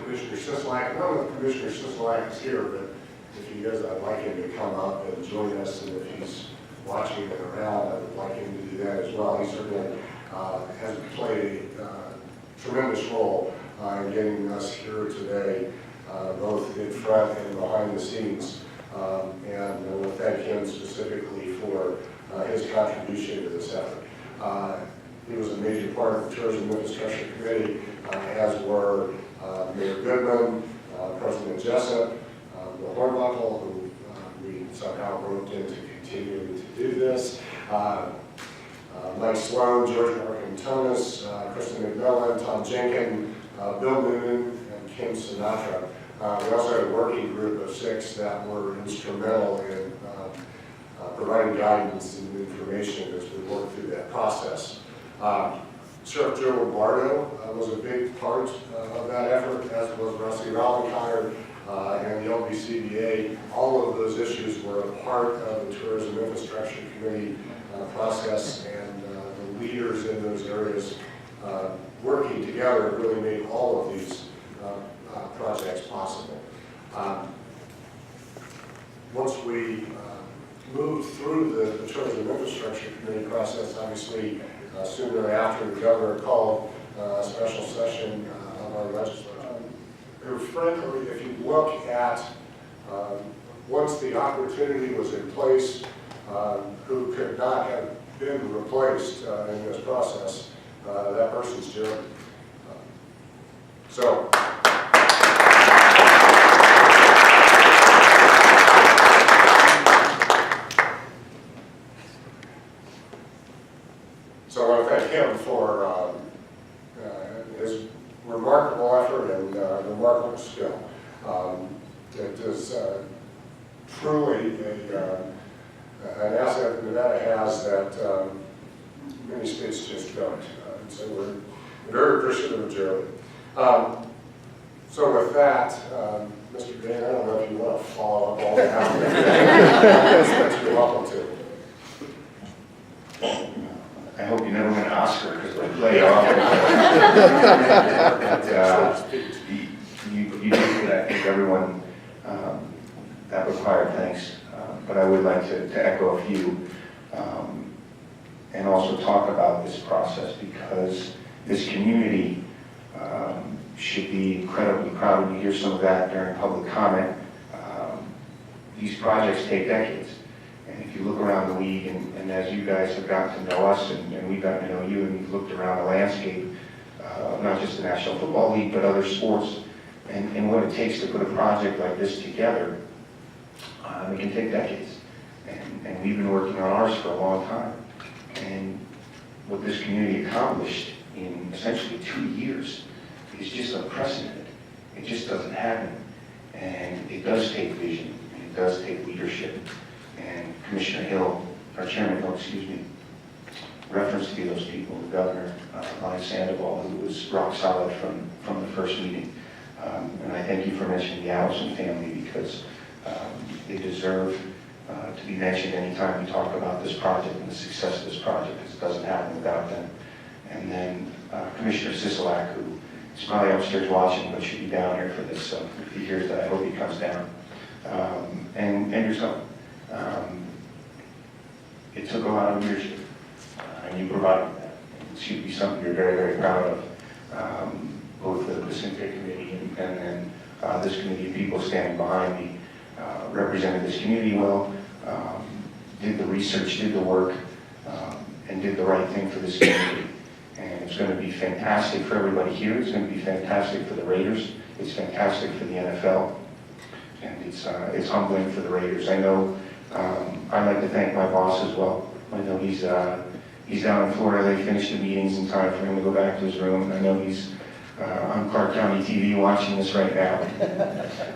Commissioner Sisolak. I don't know if Commissioner Sisolak is here, but if he is, I'd like him to come up and join us, and if he's watching it around, I would like him to do that as well. He certainly has played a tremendous role in getting us here today, both in front and behind the scenes. And I want to thank him specifically for his contribution to this effort. He was a major part of the Tourism Infrastructure Committee, as were Mayor Goodman, President Jessup, Bill Hornbuckle, who we somehow roped into continuing to do this, Mike Sloan, George Marcantonis, Kristen McMillan, Tom Jenkins, Bill Noonan, and Kim Sinatra. We also had a working group of 6 that were instrumental in providing guidance and information as we worked through that process. Sheriff Joe Lombardo was a big part of that effort, as was Rusty Rollenkier and the LBCBA. All of those issues were a part of the Tourism Infrastructure Committee process, and the leaders in those areas working together really made all of these projects possible. Once we moved through the Tourism Infrastructure Committee process, obviously soon thereafter the governor called a special session of our legislature. Frankly, if you look at once the opportunity was in place, who could not have been replaced in this process, that person's Jeremy. So I want to thank him for his remarkable effort and remarkable skill. It is truly an asset that Nevada has that many states just don't. And so we're very appreciative of Jeremy. So with that, Mr. Green, I don't know if you want to follow up all that. You're welcome to. I hope you never win an Oscar because they play off. You did that. I think everyone that required thanks. But I would like to echo a few and also talk about this process, because this community should be incredibly proud. And you hear some of that during public comment. These projects take decades. And if you look around the league, and as you guys have gotten to know us, and we've gotten to know you, and you've looked around the landscape, not just the National Football League, but other sports, and what it takes to put a project like this together, it can take decades. And we've been working on ours for a long time. And what this community accomplished in essentially 2 years is just unprecedented. It just doesn't happen. And it does take vision, and it does take leadership. And Commissioner Hill, or Chairman Hill, excuse me, referenced to those people, the governor, Lonnie Sandoval, who was rock solid from the first meeting. And I thank you for mentioning the Allison family, because they deserve to be mentioned anytime we talk about this project and the success of this project, because it doesn't happen without them. And then Commissioner Sisolak, who is probably upstairs watching, but should be down here for this, so if he hears that, I hope he comes down. And yourself. It took a lot of leadership, and you provided that. It should be something you're very, very proud of. Both the Syncre Committee and then this committee of people standing behind me represented this community well, did the research, did the work, and did the right thing for this community. And it's going to be fantastic for everybody here. It's going to be fantastic for the Raiders. It's fantastic for the NFL. And it's humbling for the Raiders. I know I'd like to thank my boss as well. I know he's down in Florida. They finished the meetings in time for him to go back to his room. I know he's on Clark County TV watching this right now.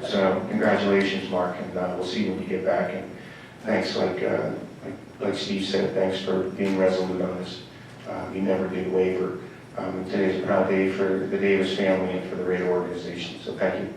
So congratulations, Mark, and we'll see when we get back. And thanks, like Steve said, thanks for being resolute on this. You never did waver. Today's a proud day for the Davis family and for the Raider organization. So thank you.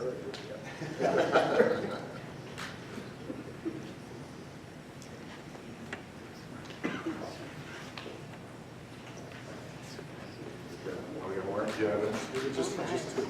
We have more? Yeah, just two.